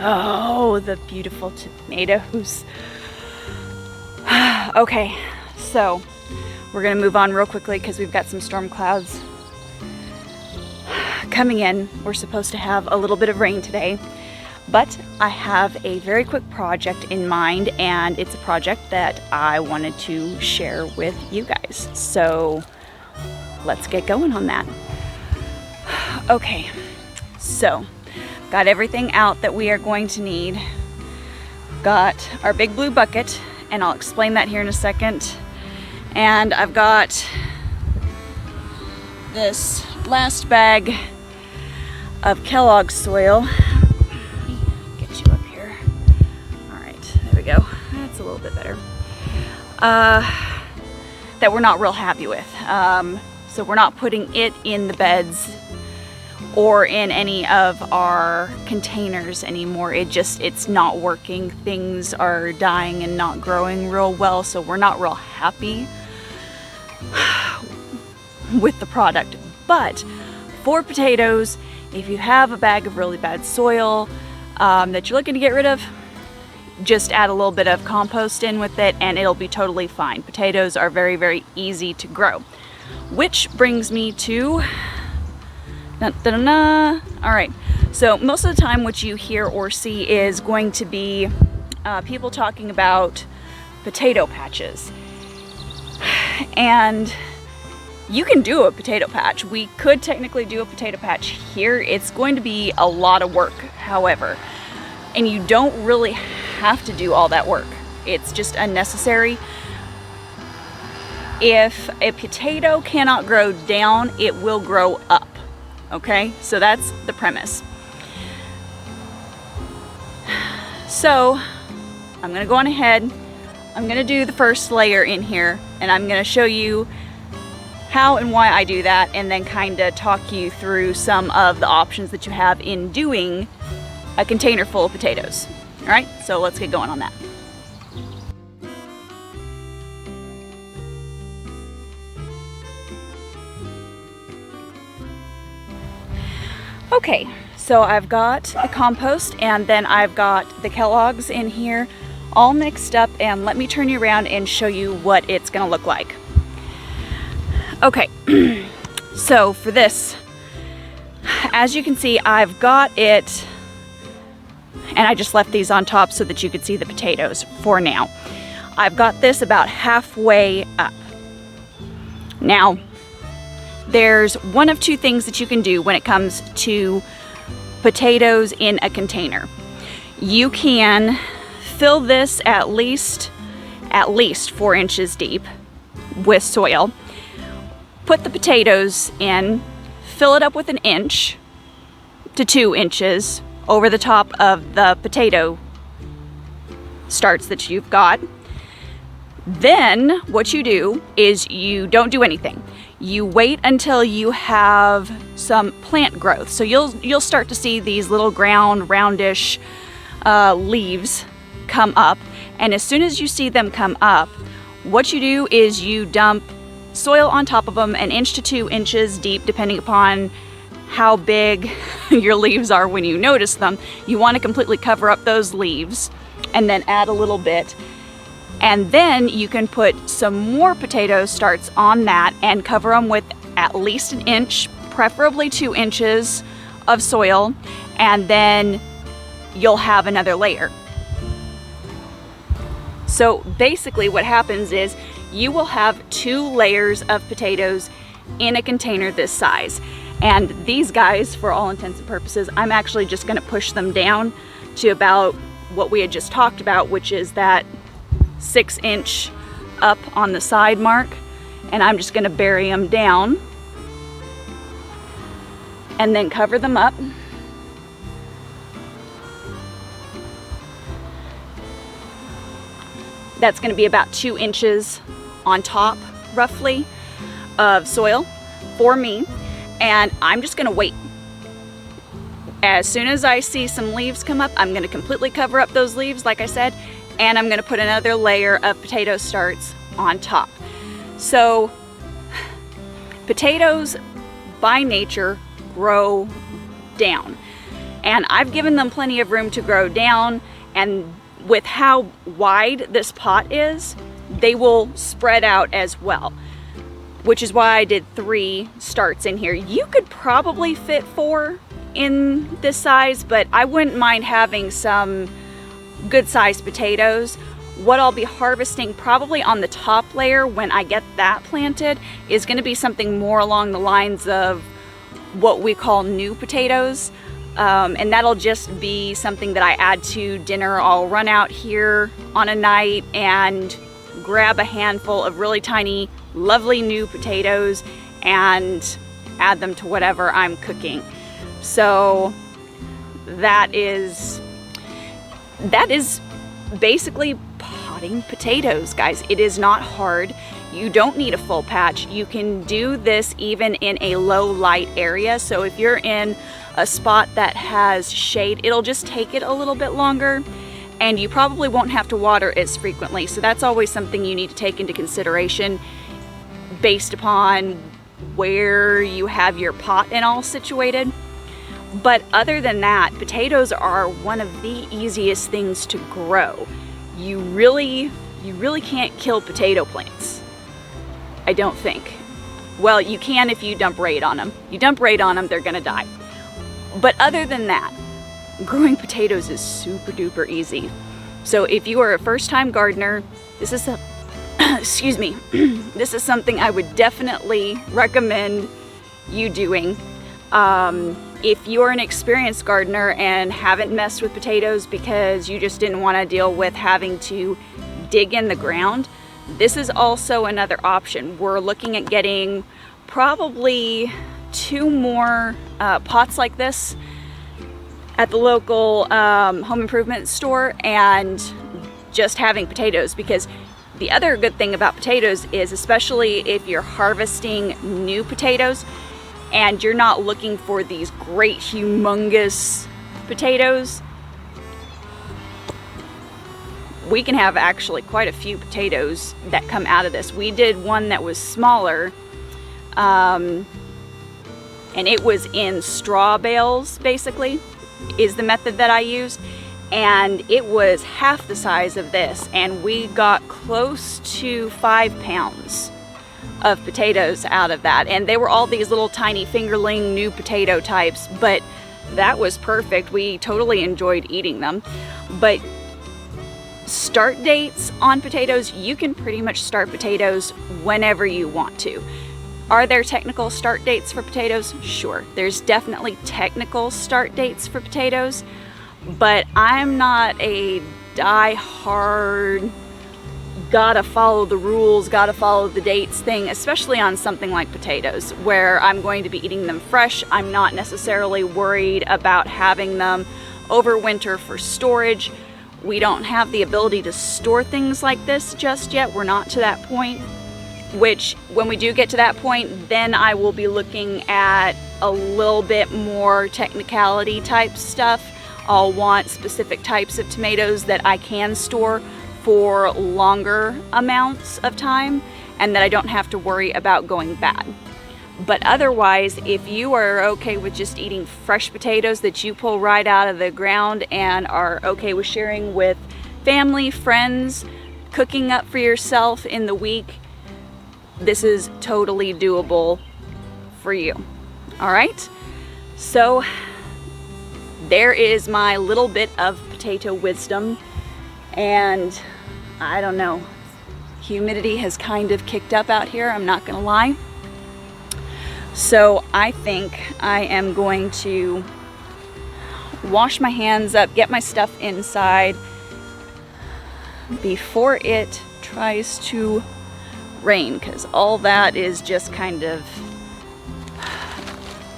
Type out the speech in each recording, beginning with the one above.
Oh, the beautiful tomatoes. Okay, so we're gonna move on real quickly because we've got some storm clouds coming in. We're supposed to have a little bit of rain today, but I have a very quick project in mind, and it's a project that I wanted to share with you guys. So let's get going on that. Okay, so got everything out that we are going to need. Got our big blue bucket, and I'll explain that here in a second. And I've got this last bag of Kellogg's soil. Let me get you up here. All right, there we go. That's a little bit better. That we're not real happy with. So we're not putting it in the beds or in any of our containers anymore. It's not working. Things are dying and not growing real well, so we're not real happy with the product. But for potatoes, if you have a bag of really bad soil that you're looking to get rid of, just add a little bit of compost in with it and it'll be totally fine. Potatoes are very, very easy to grow. Which brings me to all right, so most of the time what you hear or see is going to be people talking about potato patches. And you can do a potato patch. We could technically do a potato patch here. It's going to be a lot of work, however, and you don't really have to do all that work. It's just unnecessary. If a potato cannot grow down, it will grow up. Okay, so that's the premise. So I'm gonna go on ahead. I'm gonna do the first layer in here, and I'm gonna show you how and why I do that, and then kind of talk you through some of the options that you have in doing a container full of potatoes. All right, so let's get going on that. Okay, so I've got the compost and then I've got the Kellogg's in here all mixed up, and let me turn you around and show you what it's gonna look like. Okay, so for this, as you can see, I've got it, and I just left these on top so that you could see the potatoes for now. I've got this about halfway up. Now, there's one of two things that you can do when it comes to potatoes in a container. You can fill this at least 4 inches deep with soil. Put the potatoes in, fill it up with 1 inch to 2 inches over the top of the potato starts that you've got. Then what you do is you don't do anything. You wait until you have some plant growth. So you'll start to see these little roundish leaves come up. And as soon as you see them come up, what you do is you dump soil on top of them 1 inch to 2 inches deep, depending upon how big your leaves are when you notice them. You want to completely cover up those leaves and then add a little bit. And then you can put some more potato starts on that and cover them with at least 1 inch, preferably 2 inches of soil, and then you'll have another layer. So basically what happens is you will have 2 layers of potatoes in a container this size. And these guys, for all intents and purposes, I'm actually just gonna push them down to about what we had just talked about, which is that 6 inch up on the side mark, and I'm just going to bury them down and then cover them up. That's going to be about 2 inches on top, roughly, of soil for me, and I'm just going to wait. As soon as I see some leaves come up, I'm going to completely cover up those leaves, like I said, and I'm going to put another layer of potato starts on top. So potatoes by nature grow down. And I've given them plenty of room to grow down, and with how wide this pot is, they will spread out as well, which is why I did 3 starts in here. You could probably fit 4 in this size, but I wouldn't mind having some good sized potatoes. What I'll be harvesting probably on the top layer when I get that planted is going to be something more along the lines of what we call new potatoes. And that'll just be something that I add to dinner. I'll run out here on a night and grab a handful of really tiny, lovely new potatoes and add them to whatever I'm cooking. So that is basically potting potatoes, guys. It is not hard. You don't need a full patch. You can do this even in a low light area. So if you're in a spot that has shade, it'll just take it a little bit longer, and you probably won't have to water as frequently. So that's always something you need to take into consideration based upon where you have your pot and all situated. But other than that, potatoes are one of the easiest things to grow. You really can't kill potato plants, I don't think. Well, you can if you dump raid on them. You dump raid on them, they're gonna die. But other than that, growing potatoes is super duper easy. So if you are a first-time gardener, this is excuse me, this is something I would definitely recommend you doing. If you're an experienced gardener and haven't messed with potatoes because you just didn't want to deal with having to dig in the ground, this is also another option. We're looking at getting probably 2 more pots like this at the local home improvement store, and just having potatoes, because the other good thing about potatoes is, especially if you're harvesting new potatoes and you're not looking for these great humongous potatoes, we can have actually quite a few potatoes that come out of this. We did one that was smaller, and it was in straw bales, basically, is the method that I used. And it was half the size of this, and we got close to 5 pounds of potatoes out of that. And they were all these little tiny fingerling new potato types, but that was perfect. We totally enjoyed eating them. But start dates on potatoes, you can pretty much start potatoes whenever you want to. Are there technical start dates for potatoes? Sure, there's definitely technical start dates for potatoes, but I'm not a die-hard, gotta follow the rules, gotta follow the dates thing, especially on something like potatoes, where I'm going to be eating them fresh. I'm not necessarily worried about having them over winter for storage. We don't have the ability to store things like this just yet. We're not to that point, which when we do get to that point, then I will be looking at a little bit more technicality type stuff. I'll want specific types of tomatoes that I can store for longer amounts of time and that I don't have to worry about going bad. But otherwise, if you are okay with just eating fresh potatoes that you pull right out of the ground and are okay with sharing with family, friends, cooking up for yourself in the week, this is totally doable for you. All right, so there is my little bit of potato wisdom. And I don't know, humidity has kind of kicked up out here, I'm not gonna lie. So I think I am going to wash my hands up, get my stuff inside before it tries to rain, because all that is just kind of,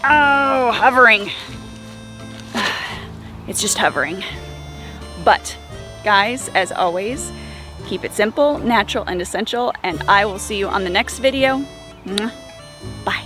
oh, hovering. It's just hovering. But guys, as always, keep it simple, natural, and essential, and I will see you on the next video. Bye.